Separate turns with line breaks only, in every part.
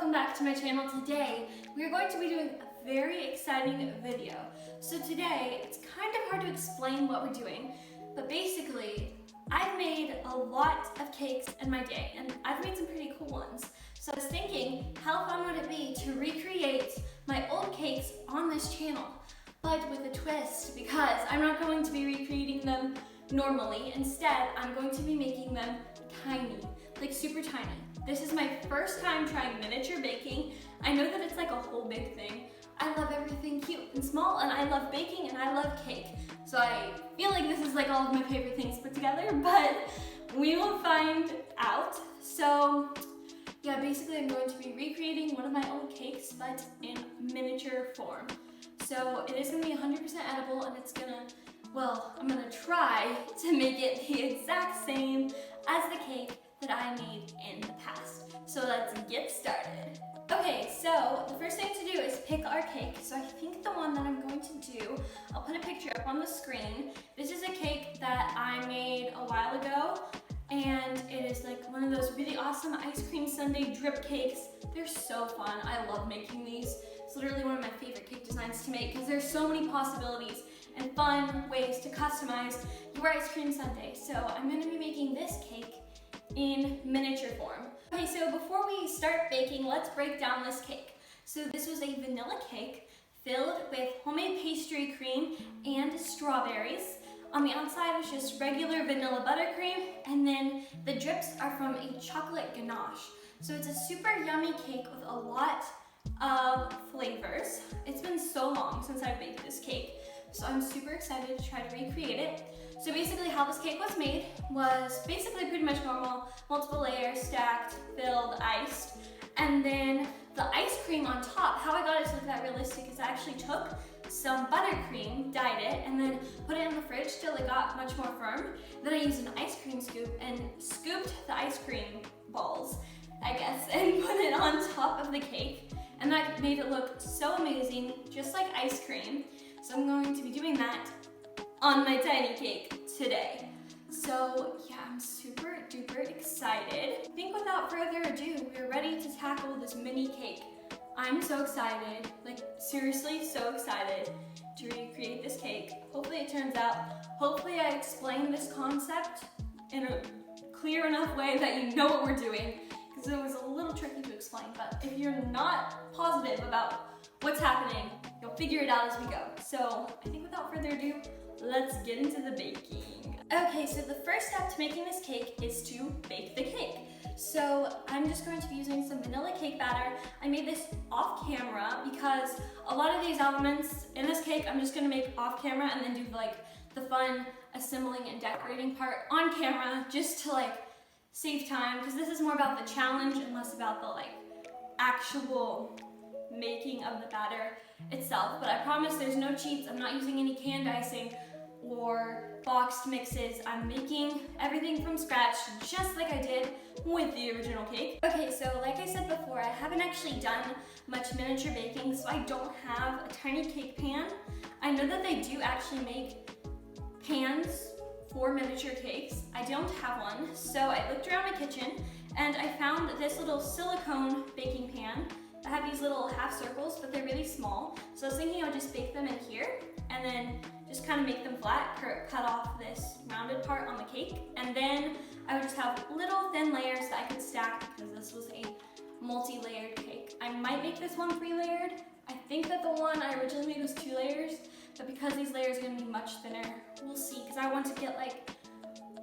welcome back to my channel. Today we are going to be doing a very exciting video. So today it's kind of hard to explain what we're doing, but basically I've made a lot of cakes in my day and I've made some pretty cool ones. So I was thinking, how fun would it be to recreate my old cakes on this channel, but with a twist, because I'm not going to be recreating them normally. Instead, I'm going to be making them tiny, like super tiny. This is my first time trying miniature baking. I know that it's like a whole big thing. I love everything cute and small, and I love baking and I love cake. So I feel like this is like all of my favorite things put together, but we will find out. So yeah, basically I'm going to be recreating one of my old cakes, but in miniature form. So it is gonna be 100% edible, and it's gonna, well, I'm gonna try to make it the exact same as the cake that I made in the past. So let's get started. Okay, so the first thing to do is pick our cake. So I think the one that I'm going to do, I'll put a picture up on the screen. This is a cake that I made a while ago, and it is like one of those really awesome ice cream sundae drip cakes. They're so fun. I love making these. It's literally one of my favorite cake designs to make because there's so many possibilities and fun ways to customize your ice cream sundae. So I'm going to be making this cake in miniature form. Okay, so before we start baking, let's break down this cake. So this was a vanilla cake filled with homemade pastry cream and strawberries. On the outside is just regular vanilla buttercream, and then the drips are from a chocolate ganache. So it's a super yummy cake with a lot of flavors. It's been so long since I've baked this cake, so I'm super excited to try to recreate it. So basically how this cake was made was basically pretty much normal, multiple layers, stacked, filled, iced, and then the ice cream on top, how I got it to look that realistic is I actually took some buttercream, dyed it, and then put it in the fridge till it got much more firm. Then I used an ice cream scoop and scooped the ice cream balls, I guess, and put it on top of the cake. And that made it look so amazing, just like ice cream. So I'm going to be doing that on my tiny cake today. So yeah, I'm super duper excited. I think without further ado, we're ready to tackle this mini cake. I'm so excited, like seriously so excited to recreate this cake. Hopefully it turns out. Hopefully I explain this concept in a clear enough way that you know what we're doing, because it was a little tricky to explain, but if you're not positive about what's happening, you'll figure it out as we go. So I think without further ado, let's get into the baking. Okay, so the first step to making this cake is to bake the cake. So I'm just going to be using some vanilla cake batter. I made this off camera because a lot of these elements in this cake I'm just gonna make off camera and then do like the fun assembling and decorating part on camera, just to like save time, because this is more about the challenge and less about the like actual making of the batter itself. But I promise there's no cheats. I'm not using any canned icing or boxed mixes. I'm making everything from scratch, just like I did with the original cake. Okay, so like I said before, I haven't actually done much miniature baking, so I don't have a tiny cake pan. I know that they do actually make pans for miniature cakes. I don't have one, so I looked around my kitchen and I found this little silicone baking pan that have these little half circles, but they're really small. So I was thinking I would just bake them in here and then just kind of make them flat, cut off this rounded part on the cake, and then I would just have little thin layers that I could stack, because this was a multi-layered cake. I might make this one 3-layered. I think that the one I originally made was 2 layers, but because these layers are gonna be much thinner, we'll see, because I want to get like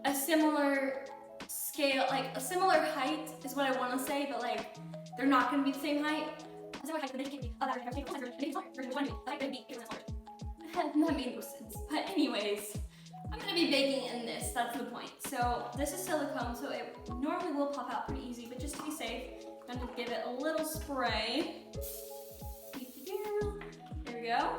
a similar scale, like a similar height is what I want to say, but like they're not gonna be the same height. That made no sense. But anyways, I'm gonna be baking in this, that's the point. So this is silicone, so it normally will pop out pretty easy, but just to be safe, I'm gonna give it a little spray. There we go.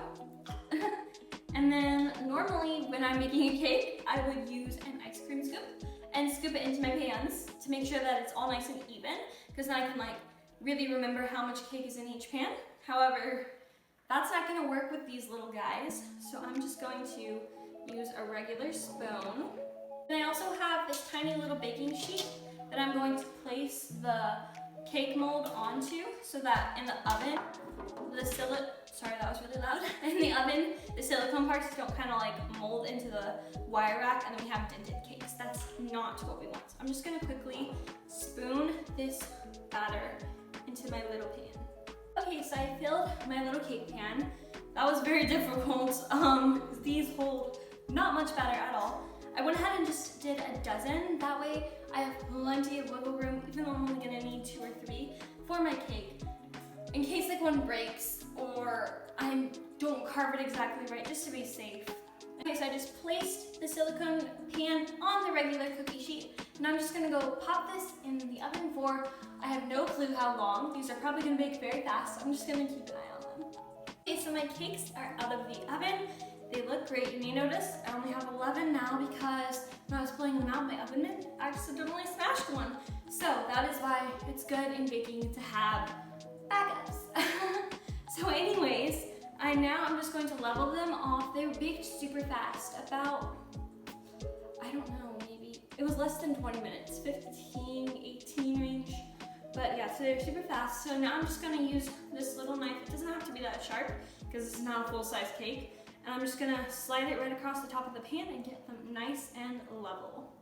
And then normally when I'm making a cake, I would use an ice cream scoop and scoop it into my pans to make sure that it's all nice and even, because then I can like really remember how much cake is in each pan. However, that's not gonna work with these little guys, so I'm just going to use a regular spoon. And I also have this tiny little baking sheet that I'm going to place the cake mold onto so that in the oven, sorry, that was really loud. In the oven, the silicone parts don't kind of like mold into the wire rack and then we have dented cakes. That's not what we want. So I'm just gonna quickly spoon this batter into my little pan. Okay, so I filled my little cake pan. That was very difficult. These hold not much batter at all. I went ahead and just did a dozen. That way I have plenty of wiggle room, even though I'm only gonna need 2 or 3 for my cake. In case like one breaks or I don't carve it exactly right, just to be safe. Okay, so I just placed the silicone pan on the regular cookie sheet. And I'm just gonna go pop this in the oven for, I have no clue how long. These are probably gonna bake very fast, so I'm just gonna keep an eye on them. Okay, so my cakes are out of the oven. They look great. You may notice I only have 11 now because when I was pulling them out, my oven mitt accidentally smashed one. So that is why it's good in baking to have backups. So anyways, I'm just going to level them off. They baked super fast, about, I don't know, maybe, it was less than 20 minutes, 15, 18 range. But yeah, so they're super fast. So now I'm just gonna use this little knife. It doesn't have to be that sharp because it's not a full-size cake. And I'm just gonna slide it right across the top of the pan and get them nice and level.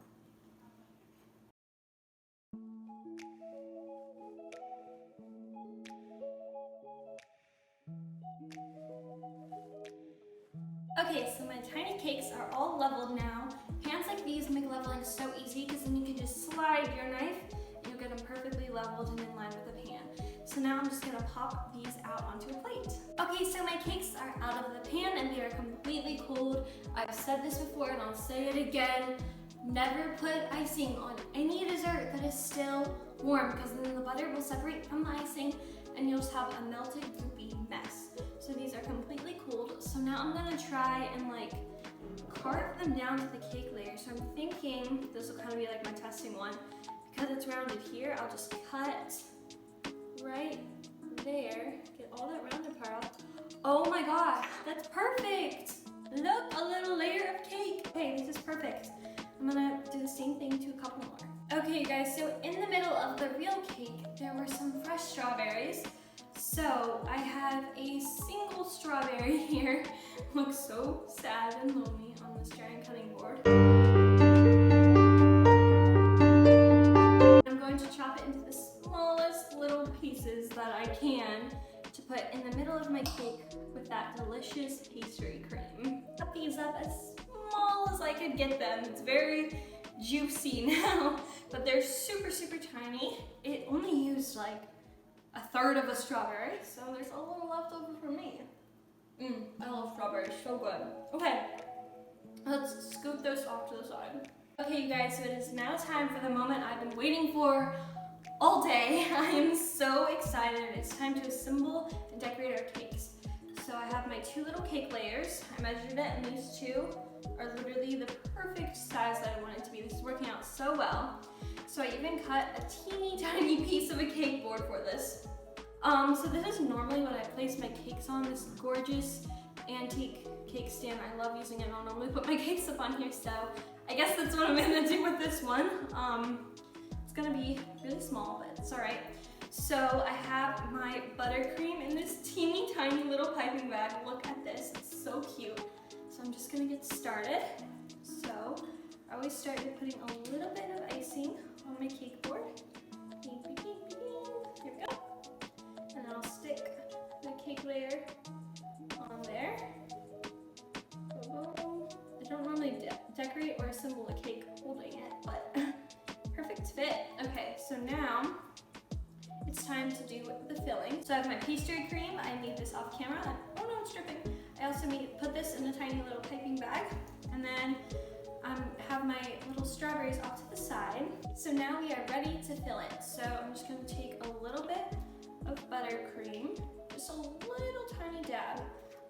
Okay, so my tiny cakes are all leveled now. Pans like these make leveling so easy because then you can just slide your knife and you'll get them perfectly leveled and in line with the pan. So now I'm just gonna pop these out onto a plate. Okay, so my cakes are out of the pan and they are completely cooled. I've said this before and I'll say it again. Never put icing on any dessert that is still warm because then the butter will separate from the icing and you'll just have a melted goopy mess. So these are completely cooled. So now I'm gonna try and like carve them down to the cake layer. So I'm thinking this will kind of be like my testing one. Because it's rounded here, I'll just cut right there, get all that rounded part off. Oh my gosh, that's perfect! Look, a little layer of cake. Okay, this is perfect. I'm gonna do the same thing to a couple more. Okay guys, so in the middle of the real cake, there were some fresh strawberries. So I have a single strawberry here. Looks so sad and lonely on this giant cutting board. I'm going to chop it into the smallest little pieces that I can to put in the middle of my cake with that delicious pastry cream. Cut these up as small as I could get them. It's very juicy now, but they're super, super tiny. It only used like 1/3 of a strawberry, so there's a little left over for me. I love strawberries, so good. Okay, let's scoop this off to the side. Okay, you guys, so it is now time for the moment I've been waiting for all day. I am so excited. It's time to assemble and decorate our cakes. So I have my 2 little cake layers. I measured it, and these 2 are literally the perfect size that I want it to be. This is working out so well. So I even cut a teeny tiny piece of a cake board for this. So this is normally what I place my cakes on, this gorgeous antique cake stand. I love using it. I don't normally put my cakes up on here, so I guess that's what I'm gonna do with this one. It's gonna be really small, but it's all right. So I have my buttercream in this teeny tiny little piping bag. Look at this, it's so cute. So I'm just gonna get started. So I always start with putting a little bit of icing on my cake board. Here we go. And I'll stick the cake layer on there. I don't normally decorate or assemble a cake holding it, but perfect fit. Okay, so now it's time to do the filling. So I have my pastry cream. I made this off camera. Oh no, it's dripping. I also put this in a tiny little piping bag, and then have my little strawberries off to the side. So now we are ready to fill it. So I'm just gonna take a little bit of buttercream, just a little tiny dab,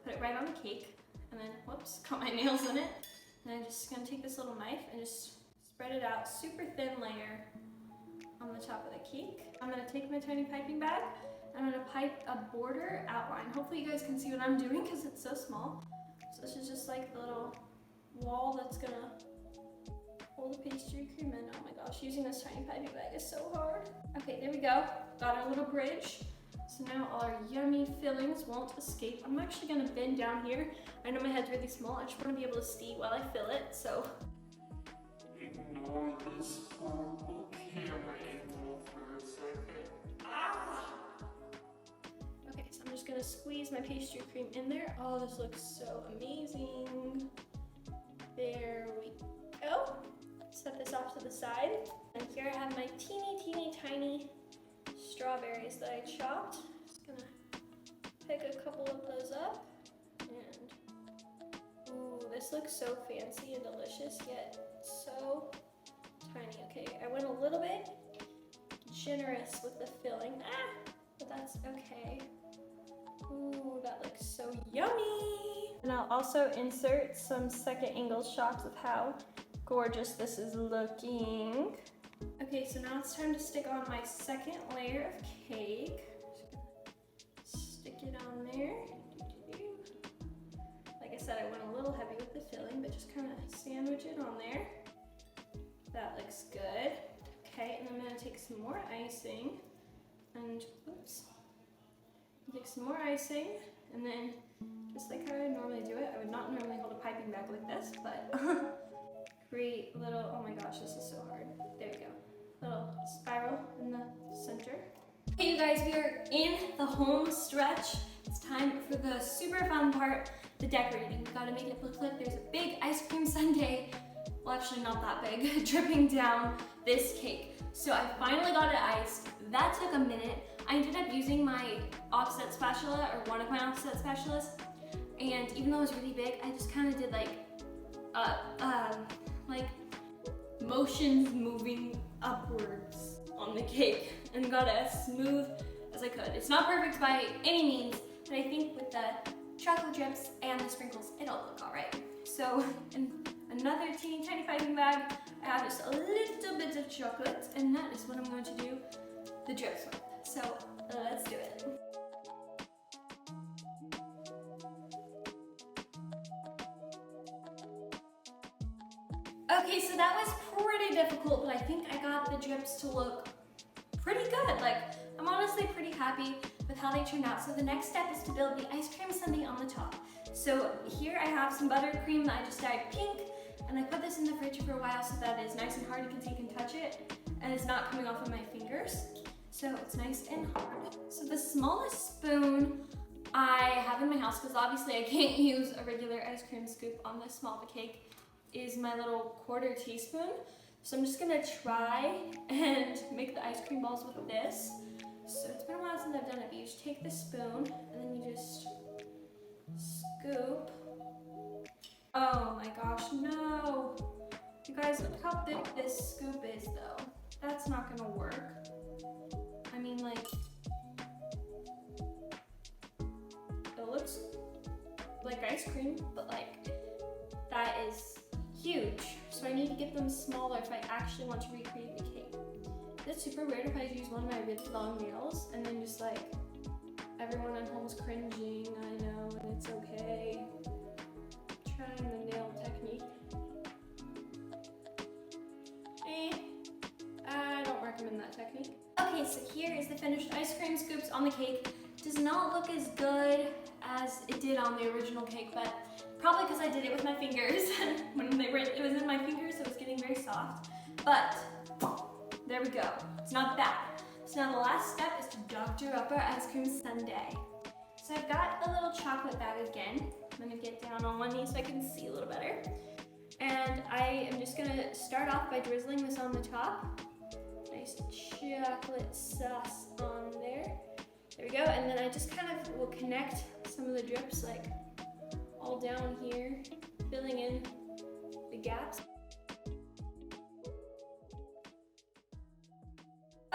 put it right on the cake, and then, whoops, got my nails in it. And I'm just gonna take this little knife and just spread it out, super thin layer on the top of the cake. I'm gonna take my tiny piping bag, I'm gonna pipe a border outline. Hopefully you guys can see what I'm doing because it's so small. So this is just like the little wall that's gonna pull the pastry cream in. Oh my gosh, using this tiny piping bag is so hard. Okay, there we go. Got our little bridge. So now all our yummy fillings won't escape. I'm actually gonna bend down here. I know my head's really small. I just wanna be able to see while I fill it, so.
Ignore this horrible camera angle for a second.
Okay, so I'm just gonna squeeze my pastry cream in there. Oh, this looks so amazing. There we go. Set this off to the side. And here I have my teeny tiny strawberries that I chopped. Just gonna pick a couple of those up. And, ooh, this looks so fancy and delicious, yet so tiny. Okay, I went a little bit generous with the filling. But that's okay. Ooh, that looks so yummy. And I'll also insert some second angle shots of how gorgeous this is looking. Okay, so now it's time to stick on my second layer of cake. Just gonna stick it on there. Like I said, I went a little heavy with the filling, but just kind of sandwich it on there. That looks good. Okay, and I'm gonna take some more icing and, oops. Take some more icing, and then just like how I normally do it, I would not normally hold a piping bag like this, but create a little, oh my gosh, this is so hard. There we go. Little spiral in the center. Okay, you guys, we are in the home stretch. It's time for the super fun part, the decorating. We gotta make it look like there's a big ice cream sundae, well actually not that big, dripping down this cake. So I finally got it iced. That took a minute. I ended up using my offset spatula, or one of my offset spatulas, and even though it was really big, I just kind of did like motions moving upwards on the cake and got it as smooth as I could. It's not perfect by any means, but I think with the chocolate drips and the sprinkles, it'll look all right. So in another teeny tiny piping bag, I have just a little bit of chocolate, and that is what I'm going to do the drips with. So let's do it. Okay, so that was pretty difficult, but I think I got the drips to look pretty good. Like, I'm honestly pretty happy with how they turned out. So the next step is to build the ice cream sundae on the top. So here I have some buttercream that I just dyed pink, and I put this in the fridge for a while so that it's nice and hard, you can take and touch it, and it's not coming off of my fingers. So it's nice and hard. So the smallest spoon I have in my house, because obviously I can't use a regular ice cream scoop on this small of a cake, is my little 1/4 teaspoon. So I'm just gonna try and make the ice cream balls with this. So it's been a while since I've done it, but you just take the spoon and then you just scoop. Oh my gosh, no. You guys, look how big this scoop is though. That's not gonna work. I mean, like, it looks like ice cream, but like, that is huge. So I need to get them smaller if I actually want to recreate the cake. It's super weird if I use one of my really long nails and then just like, everyone at home's cringing, I know, and it's okay. Trying the nail technique. I don't recommend that technique. Okay, so here is the finished ice cream scoops on the cake. Does not look as good as it did on the original cake, but probably because I did it with my fingers. When it was in my fingers, it was getting very soft. But there we go. It's not bad. So now the last step is to doctor up our ice cream sundae. So I've got a little chocolate bag again. I'm gonna get down on one knee so I can see a little better. And I am just gonna start off by drizzling this on the top. Nice chocolate sauce on there. There we go, and then I just kind of will connect some of the drips like all down here, filling in the gaps.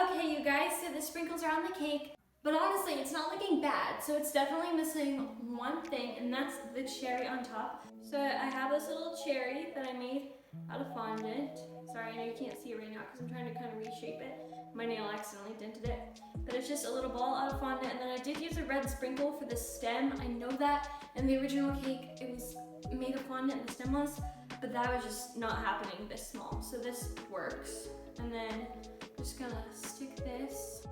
Okay, you guys, so the sprinkles are on the cake, but honestly, it's not looking bad. So it's definitely missing one thing, and that's the cherry on top. So I have this little cherry that I made out of fondant. Sorry, I know you can't see it right now because I'm trying to kind of reshape it. My nail accidentally dented it. But it's just a little ball out of fondant, and then I did use a red sprinkle for the stem. I know that in the original cake it was made of fondant and the stem was, but that was just not happening this small. So this works. And then I'm just gonna stick this.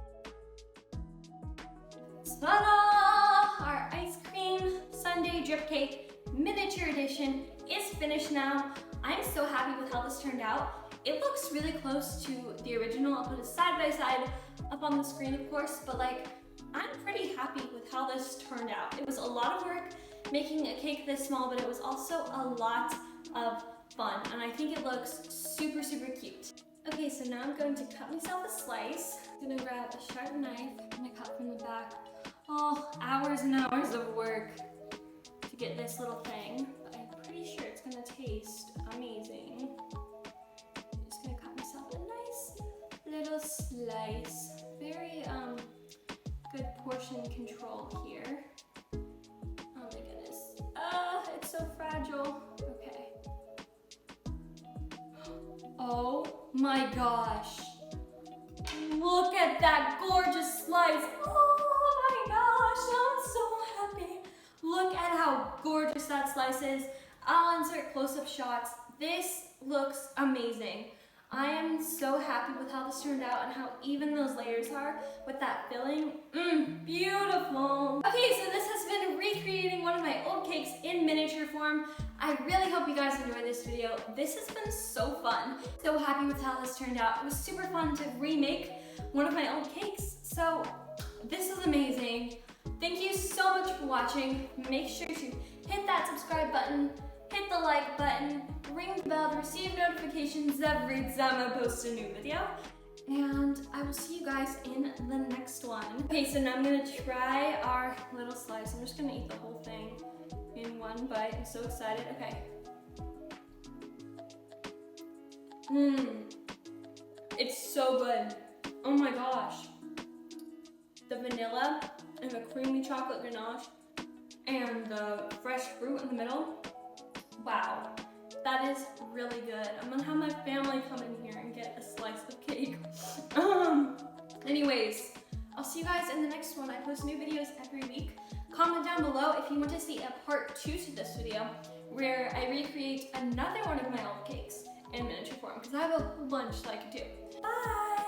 Ta-da! Our ice cream sundae drip cake miniature edition is finished now. I'm so happy with how this turned out. It looks really close to the original. I'll put it side by side up on the screen, of course, but like, I'm pretty happy with how this turned out. It was a lot of work making a cake this small, but it was also a lot of fun, and I think it looks super, super cute. Okay, so now I'm going to cut myself a slice. I'm gonna grab a sharp knife. I'm gonna cut from the back. Oh, hours and hours of work to get this little thing, but I'm pretty sure it's gonna taste amazing. I'm just gonna cut myself a nice little slice. Very good portion control here. Oh my goodness. It's so fragile. Okay. Oh my gosh. Look at that gorgeous slice. Oh my gosh, I'm so happy. Look at how gorgeous that slice is. I'll insert close-up shots. This looks amazing. I am so happy with how this turned out and how even those layers are with that filling. Beautiful. Okay, so this has been recreating one of my old cakes in miniature form. I really hope you guys enjoyed this video. This has been so fun. So happy with how this turned out. It was super fun to remake one of my old cakes. So this is amazing. Thank you so much for watching. Make sure to hit that subscribe button, hit the like button, ring the bell to receive notifications every time I post a new video. And I will see you guys in the next one. Okay, so now I'm gonna try our little slice. I'm just gonna eat the whole thing in one bite. I'm so excited. Okay. It's so good. Oh my gosh. The vanilla and the creamy chocolate ganache and the fresh fruit in the middle. Wow, that is really good. I'm gonna have my family come in here and get a slice of cake. Anyways, I'll see you guys in the next one. I post new videos every week. Comment down below if you want to see a part 2 to this video where I recreate another one of my old cakes in miniature form, because I have a whole bunch that I could do. Bye!